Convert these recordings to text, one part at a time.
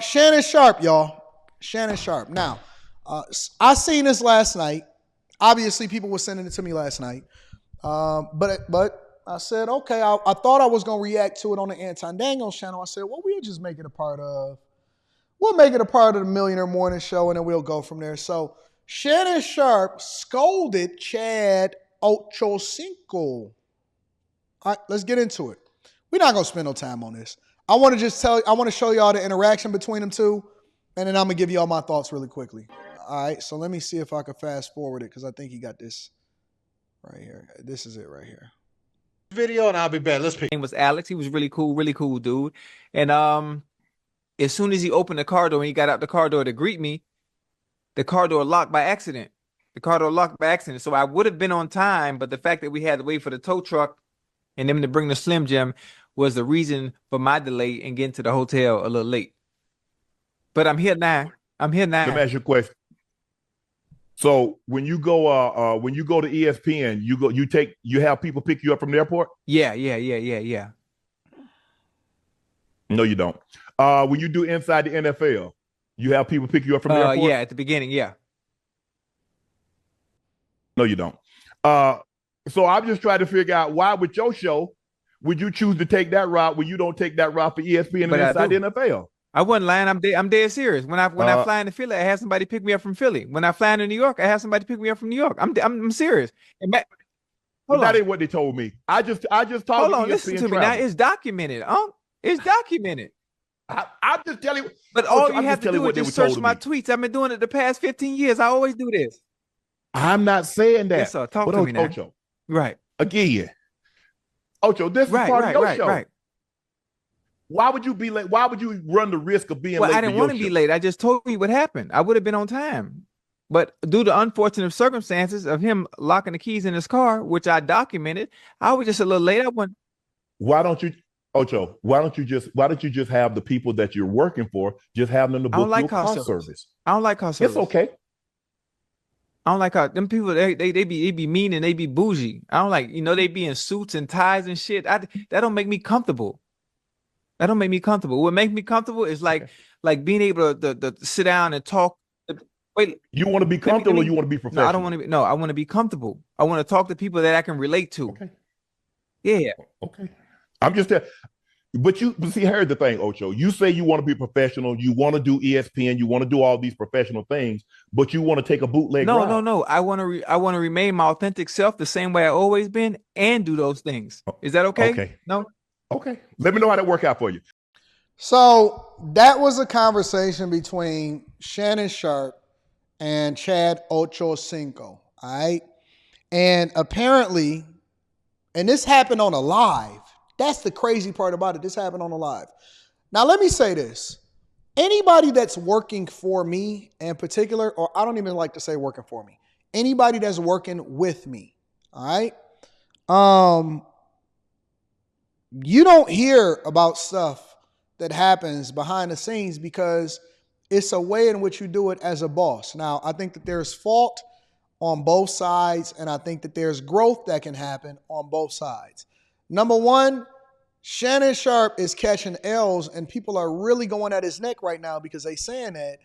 Shannon Sharpe, y'all. Shannon Sharpe. Now, I seen this last night. Obviously, people were sending it to me last night. But I said, okay, I thought I was going to react to it on the Anton Daniels channel. I said, well, we'll just make it a part of, the Millionaire Morning Show, and then we'll go from there. So Shannon Sharpe scolded Chad Ocho Cinco. All right, let's get into it. We're not going to spend no time on this. I want to show y'all the interaction between them two, and then I'm going to give y'all my thoughts really quickly. All right, so let me see if I can fast forward it, because I think he got this right here. This is it right here. Video, and I'll be back. Let's pick. His name was Alex. He was really cool dude. And as soon as he opened the car door and he got out the car door to greet me, the car door locked by accident. So I would have been on time, but the fact that we had to wait for the tow truck and them to bring the Slim Jim was the reason for my delay and getting to the hotel a little late. But I'm here now. Let me ask you a question. So when you go to ESPN, you have people pick you up from the airport? Yeah. No, you don't. When you do inside the NFL, you have people pick you up from the airport? Yeah, at the beginning, yeah. No, you don't. So I'm just trying to figure out why with your show would you choose to take that route when you don't take that route for ESPN and inside the NFL? I wasn't lying. I'm dead serious. When I fly into Philly, I have somebody pick me up from Philly. When I fly into New York, I have somebody pick me up from New York. I'm serious. But that ain't what they told me. I just talked to Hold on, ESPN listen to me travel. now. It's documented. It's documented. I'm just telling you. But all you have to do is just search my tweets. I've been doing it the past 15 years. I always do this. I'm not saying that. Yes, sir. Talk to me now. Ocho. Right. Again. Ocho, this is part of your show. Right. Why would you be late? Why would you run the risk of being late? Well, I didn't want to be late. I just told you what happened. I would have been on time. But due to unfortunate circumstances of him locking the keys in his car, which I documented, I was just a little late. Why don't you, Ocho, why don't you just have the people that you're working for, just have them to book your car service? I don't like car service. It's okay. I don't like how them people they be mean and they be bougie. I don't like, they be in suits and ties and shit. That don't make me comfortable. That don't make me comfortable. What makes me comfortable is like being able to sit down and talk. Wait, you want to be comfortable or you want to be professional? No, I don't want to be. No, I want to be comfortable. I want to talk to people that I can relate to. Okay. Yeah. Okay. I'm just but see, here's the thing, Ocho. You say you want to be professional. You want to do ESPN. You want to do all these professional things, but you want to take a bootleg ride. No. I want to remain my authentic self the same way I always been and do those things. Is that okay? Okay. No. Okay. Let me know how that work out for you. So that was a conversation between Shannon Sharpe and Chad Ocho Cinco. All right. And apparently, and this happened on a live. That's the crazy part about it. This happened on a live. Now, let me say this. Anybody that's working for me in particular, or I don't even like to say working for me, anybody that's working with me, all right? You don't hear about stuff that happens behind the scenes because it's a way in which you do it as a boss. Now, I think that there's fault on both sides, and I think that there's growth that can happen on both sides. Number one, Shannon Sharpe is catching L's, and people are really going at his neck right now because they saying that,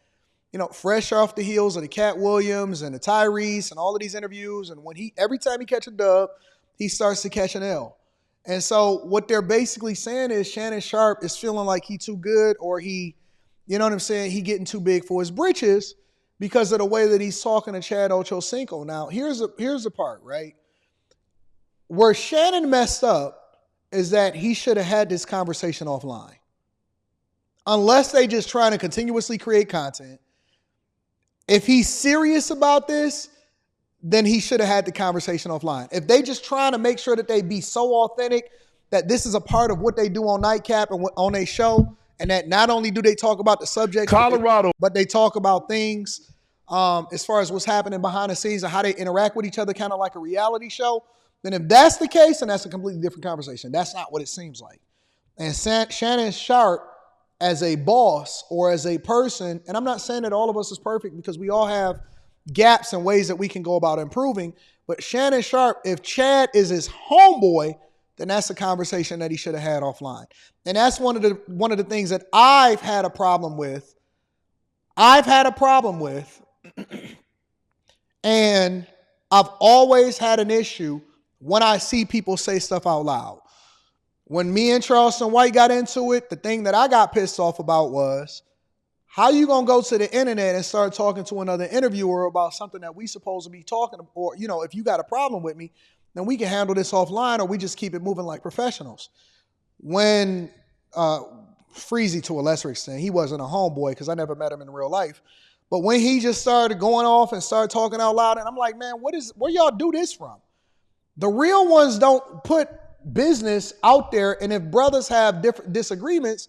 fresh off the heels of the Cat Williams and the Tyrese and all of these interviews, and every time he catch a dub, he starts to catch an L. And so what they're basically saying is Shannon Sharpe is feeling like he too good, or he getting too big for his britches because of the way that he's talking to Chad Ocho Cinco. Now, here's the part, right? Where Shannon messed up is that he should have had this conversation offline. Unless they just trying to continuously create content. If he's serious about this, then he should have had the conversation offline. If they just trying to make sure that they be so authentic that this is a part of what they do on Nightcap and on a show, and that not only do they talk about the subject, but they talk about things as far as what's happening behind the scenes and how they interact with each other, kind of like a reality show, then if that's the case, then that's a completely different conversation. That's not what it seems like. And Shannon Sharpe, as a boss or as a person, and I'm not saying that all of us is perfect because we all have gaps and ways that we can go about improving, but Shannon Sharpe, if Chad is his homeboy, then that's a conversation that he should have had offline. And that's one of the things that I've had a problem with. And I've always had an issue when I see people say stuff out loud. When me and Charleston White got into it, the thing that I got pissed off about was, how you going to go to the internet and start talking to another interviewer about something that we supposed to be talking about? Or, if you got a problem with me, then we can handle this offline, or we just keep it moving like professionals. When Freezy, to a lesser extent, he wasn't a homeboy because I never met him in real life. But when he just started going off and started talking out loud, and I'm like, man, where y'all do this from? The real ones don't put business out there. And if brothers have different disagreements,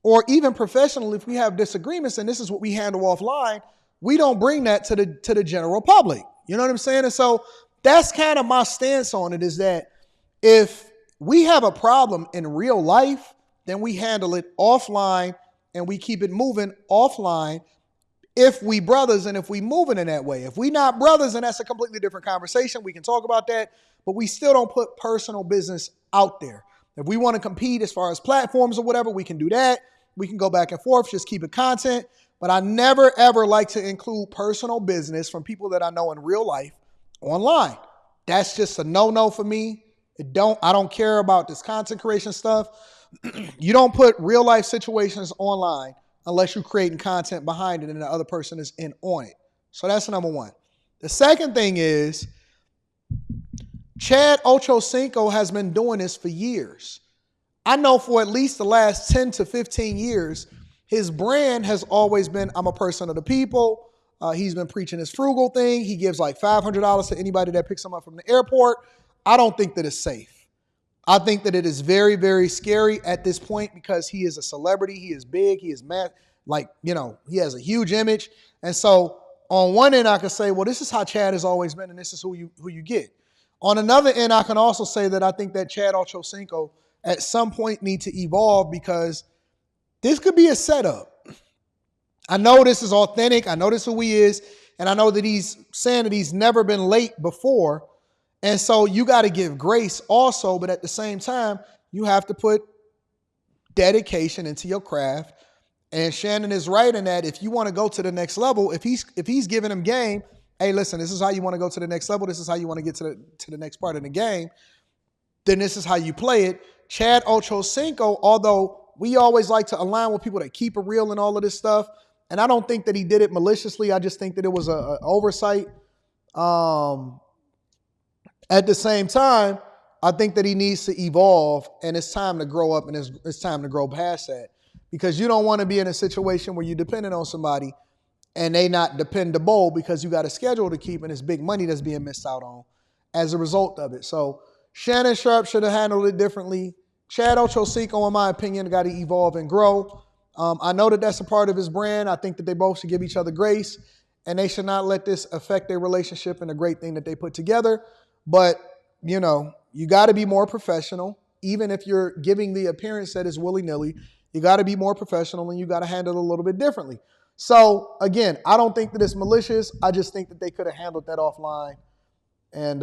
or even professionally, if we have disagreements and this is what we handle offline, we don't bring that to the general public. You know what I'm saying? And so that's kind of my stance on it, is that if we have a problem in real life, then we handle it offline and we keep it moving offline. If we brothers and if we moving in that way. If we not brothers, then that's a completely different conversation. We can talk about that, but we still don't put personal business out there. If we want to compete as far as platforms or whatever, we can do that. We can go back and forth, just keep it content. But I never, ever like to include personal business from people that I know in real life online. That's just a no-no for me. I don't care about this content creation stuff. You don't put real life situations online unless you're creating content behind it and the other person is in on it. So that's number one. The second thing is, Chad Ocho Cinco has been doing this for years. I know for at least the last 10 to 15 years, his brand has always been, I'm a person of the people. He's been preaching his frugal thing. He gives like $500 to anybody that picks him up from the airport. I don't think that it's safe. I think that it is very, very scary at this point because he is a celebrity. He is big. He is mad. He has a huge image. And so on one end, I can say, well, this is how Chad has always been, and this is who you get. On another end, I can also say that I think that Chad Ocho Cinco at some point need to evolve, because this could be a setup. I know this is authentic. I know this is who he is. And I know that he's saying that he's never been late before. And so you got to give grace also, but at the same time, you have to put dedication into your craft. And Shannon is right in that if you want to go to the next level, if he's giving him game, hey, listen, this is how you want to go to the next level. This is how you want to get to the next part of the game. Then this is how you play it. Chad Ocho Cinco, although we always like to align with people that keep it real and all of this stuff, and I don't think that he did it maliciously. I just think that it was an oversight. At the same time, I think that he needs to evolve, and it's time to grow up, and it's time to grow past that, because you don't want to be in a situation where you're dependent on somebody and they not dependable because you got a schedule to keep and it's big money that's being missed out on as a result of it. So Shannon Sharpe should have handled it differently. Chad Ocho Cinco, in my opinion, got to evolve and grow. I know that that's a part of his brand. I think that they both should give each other grace, and they should not let this affect their relationship and the great thing that they put together. But, you got to be more professional. Even if you're giving the appearance that is willy-nilly, you got to be more professional, and you got to handle it a little bit differently. So, again, I don't think that it's malicious. I just think that they could have handled that offline. And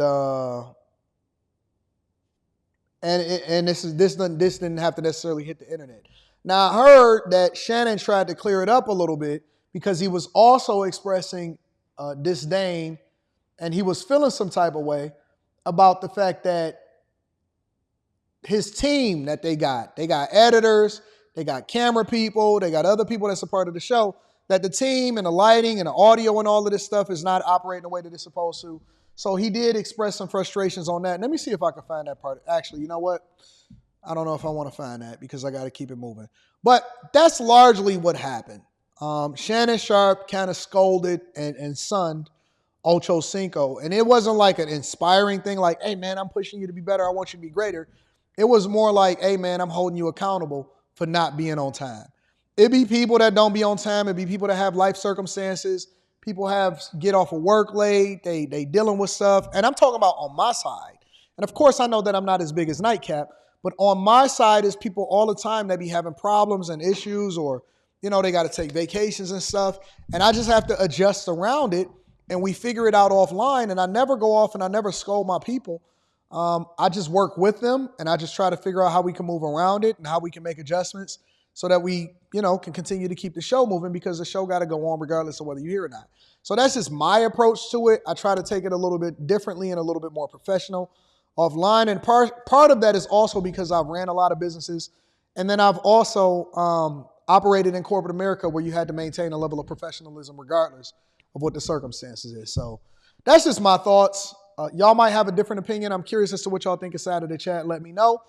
this didn't have to necessarily hit the internet. Now, I heard that Shannon tried to clear it up a little bit because he was also expressing disdain, and he was feeling some type of way about the fact that his team that they got editors, they got camera people, they got other people that's a part of the show, that the team and the lighting and the audio and all of this stuff is not operating the way that it's supposed to. So he did express some frustrations on that. Let me see if I can find that part. Actually, you know what? I don't know if I want to find that because I got to keep it moving. But that's largely what happened. Shannon Sharpe kind of scolded and sunned Ocho Cinco. And it wasn't like an inspiring thing like, hey, man, I'm pushing you to be better. I want you to be greater. It was more like, hey, man, I'm holding you accountable for not being on time. It be people that don't be on time. It be people that have life circumstances. People get off of work late. They dealing with stuff. And I'm talking about on my side. And of course, I know that I'm not as big as Nightcap. But on my side is people all the time that be having problems and issues, or, they got to take vacations and stuff. And I just have to adjust around it, and we figure it out offline. And I never go off and I never scold my people. I just work with them and I just try to figure out how we can move around it and how we can make adjustments so that we, can continue to keep the show moving because the show got to go on regardless of whether you're here or not. So that's just my approach to it. I try to take it a little bit differently and a little bit more professional offline. And part of that is also because I've ran a lot of businesses. And then I've also operated in corporate America where you had to maintain a level of professionalism regardless of what the circumstances is. So that's just my thoughts. Y'all might have a different opinion. I'm curious as to what y'all think inside of the chat. Let me know.